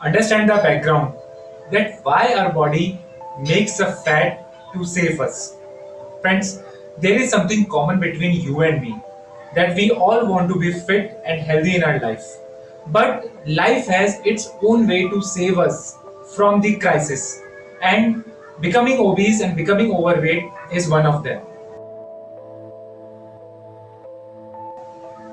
understand the background that why our body makes a fat to save us. Friends, there is something common between you and me that we all want to be fit and healthy in our life. But life has its own way to save us from the crisis, and becoming obese and becoming overweight is one of them.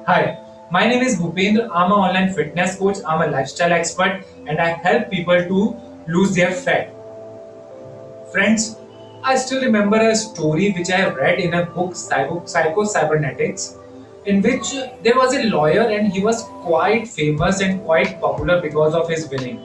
Hi, my name is Bhupendra. I'm an online fitness coach, I'm a lifestyle expert, and I help people to lose their fat. Friends, I still remember a story which I have read in a book, Psycho Cybernetics, in which there was a lawyer and he was quite famous and quite popular because of his winning.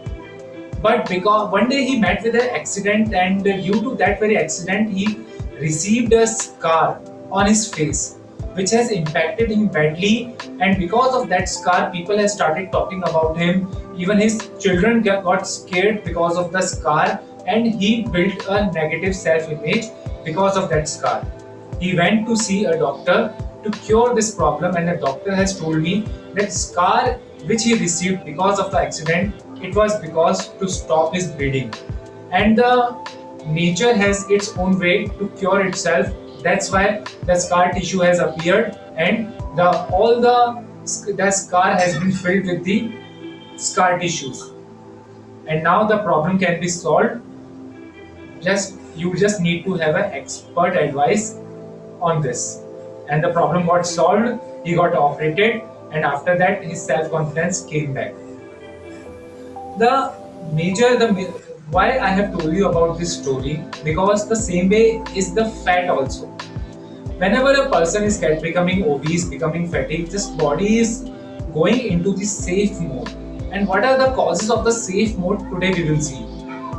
But because one day he met with an accident, and due to that very accident, he received a scar on his face, which has impacted him badly. And because of that scar, people have started talking about him. Even his children got scared because of the scar, and he built a negative self-image because of that scar. He went to see a doctor to cure this problem, and the doctor has told me that scar which he received because of the accident, it was because to stop his bleeding. And the nature has its own way to cure itself. That's why the scar tissue has appeared, and the scar has been filled with the scar tissues. And now the problem can be solved. Just need to have an expert advice on this, and the problem got solved. He got operated, and after that his self-confidence came back. The why I have told you about this story, because the same way is the fat also. Whenever a person is becoming obese, becoming fatty, this body is going into the safe mode. And what are the causes of the safe mode? Today we will see.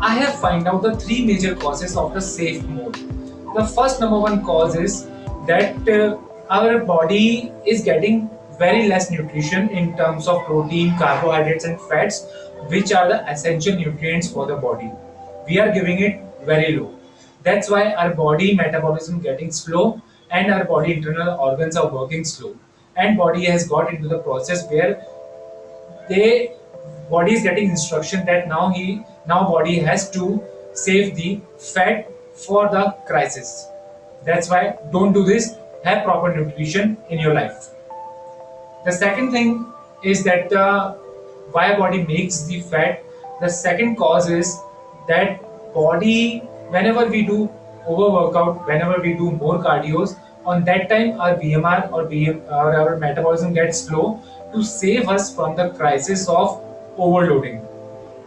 I have find out the three major causes of the safe mode. The first number one cause is that our body is getting very less nutrition in terms of protein, carbohydrates, and fats, which are the essential nutrients for the body. We are giving it very low. That's why our body metabolism getting slow, and our body internal organs are working slow. And body has got into the process where they body is getting instruction that now body has to save the fat for the crisis. That's why don't do this. Have proper nutrition in your life. The second thing is that why body makes the fat. The second cause is that body, whenever we do over workout, whenever we do more cardios, on that time our BMR or our metabolism gets slow to save us from the crisis of overloading.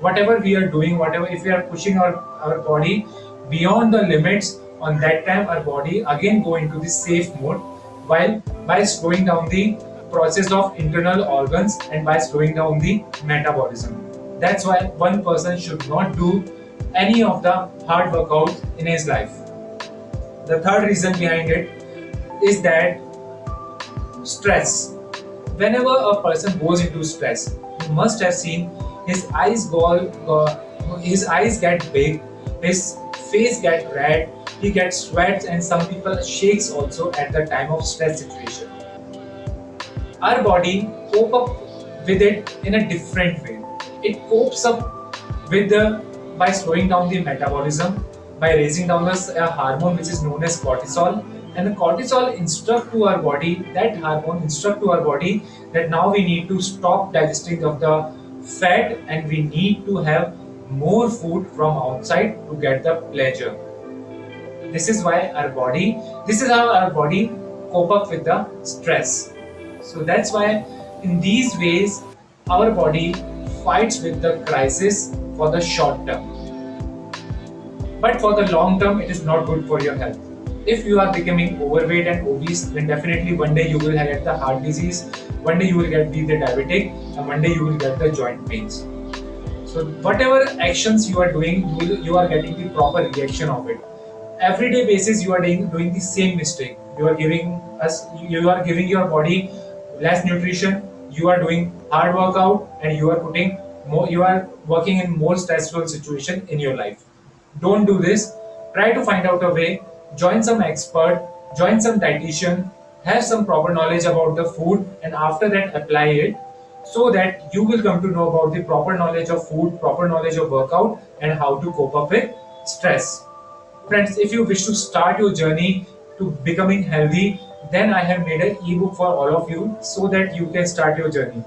Whatever we are doing, whatever if we are pushing our body beyond the limits, on that time our body again go into the safe mode, while by slowing down the process of internal organs and by slowing down the metabolism. That's why one person should not do any of the hard workouts in his life. The third reason behind it is that stress. Whenever a person goes into stress, you must have seen his eyes get big, his face get red, he gets sweats, and some people shakes also at the time of stress situation. Our body cope up with it in a different way. It copes up with the by slowing down the metabolism, by raising down a hormone which is known as cortisol. And the cortisol instruct to our body, that hormone instruct to our body that now we need to stop digesting of the fat, and we need to have more food from outside to get the pleasure. This is how our body cope up with the stress. So that's why in these ways our body fights with the crisis for the short term. But for the long term, it is not good for your health. If you are becoming overweight and obese, then definitely one day you will get the heart disease, one day you will be the diabetic, and one day you will get the joint pains. So whatever actions you are doing, you are getting the proper reaction of it. Everyday basis you are doing the same mistake. You are giving your body less nutrition. You are doing hard workout, and you are putting more. You are working in more stressful situation in your life. Don't do this. Try to find out a way. Join some expert. Join some dietitian. Have some proper knowledge about the food, and after that apply it. so that you will come to know about the proper knowledge of food, proper knowledge of workout, and how to cope up with stress. Friends, if you wish to start your journey to becoming healthy, then I have made an ebook for all of you so that you can start your journey.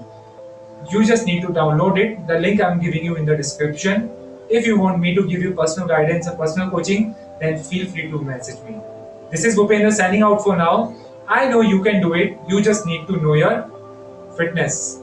You just need to download it. The link I'm giving you in the description. If you want me to give you personal guidance or personal coaching, then feel free to message me. This is Bhupendra signing out for now. I know you can do it. You just need to know your fitness.